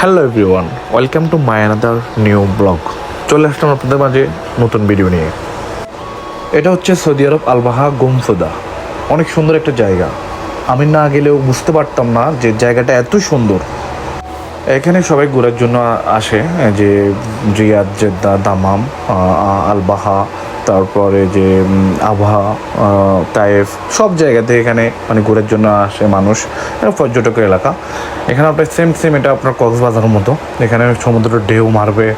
Hello everyone, welcome to my another new blog. চলে আসলাম আপনাদের মাঝে নতুন ভিডিও নিয়ে। এটা হচ্ছে সৌদি আরব আলবাহা গুমফুদা। অনেক সুন্দর একটা জায়গা। আমি না গেলেও বুঝতে পারতাম না যে জায়গাটা এত সুন্দর। এখানে সবাই ঘোরার জন্য আসে, যে রিয়াদ, জেদ্দা, দামাম, আলবাহা, তারপরে যে আবহা, তায়েফ, সব জায়গাতে এখানে মানে ঘোরার জন্য আসে মানুষ। এটা পর্যটকের এলাকা। এখানে আপনার সেম এটা আপনার কক্সবাজারের মতো। এখানে সমুদ্রের ঢেউ মারবে,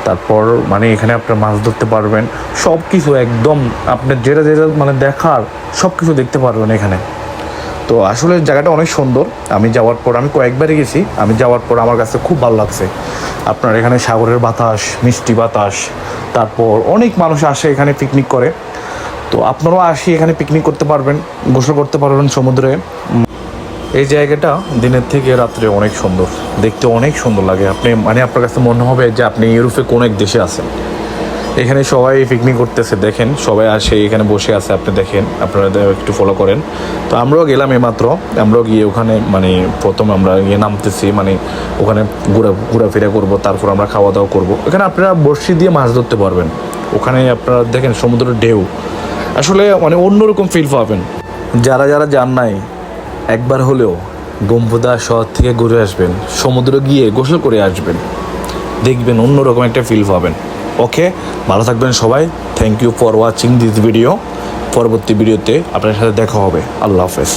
তারপর মানে এখানে আপনার মাছ ধরতে পারবেন। সব কিছু একদম আপনার যেটা মানে দেখার সব কিছু দেখতে পারবেন এখানে। তো আসলে জায়গাটা অনেক সুন্দর। আমি যাওয়ার পর, আমি কয়েকবারই গেছি, আমি যাওয়ার পর আমার কাছে খুব ভালো লাগছে। আপনার এখানে সাগরের বাতাস, মিষ্টি বাতাস, তারপর অনেক মানুষ আসে এখানে পিকনিক করে। তো আপনারাও আসি এখানে পিকনিক করতে পারবেন, গোসল করতে পারবেন সমুদ্রে। এই জায়গাটা দিনের থেকে রাত্রে অনেক সুন্দর, দেখতে অনেক সুন্দর লাগে। আপনি মানে আপনার কাছে মনে হবে যে আপনি ইউরোপে কোন এক দেশে আছেন। এখানে সবাই পিকনিক করতেছে, দেখেন সবাই আসে এখানে বসে আছে, আপনি দেখেন, আপনারা একটু ফলো করেন। তো আমরাও গেলাম এইমাত্র, আমরাও গিয়ে ওখানে মানে প্রথম আমরা গিয়ে নামতেছি, মানে ওখানে ঘোরাফেরা করবো, তারপর আমরা খাওয়া দাওয়া করবো। এখানে আপনারা বড়শি দিয়ে মাছ ধরতে পারবেন। ওখানে আপনারা দেখেন সমুদ্রের ঢেউ, আসলে মানে অন্যরকম ফিল পাবেন। যারা যান নাই, একবার হলেও গুমফুদা শহর থেকে ঘুরে আসবেন, সমুদ্রে গিয়ে গোসল করে আসবেন, দেখবেন অন্যরকম একটা ফিল পাবেন। ওকে, ভালো থাকবেন সবাই। Thank you for watching this video. পরবর্তী ভিডিওতে আপনার সাথে দেখা হবে। আল্লাহ হাফেজ।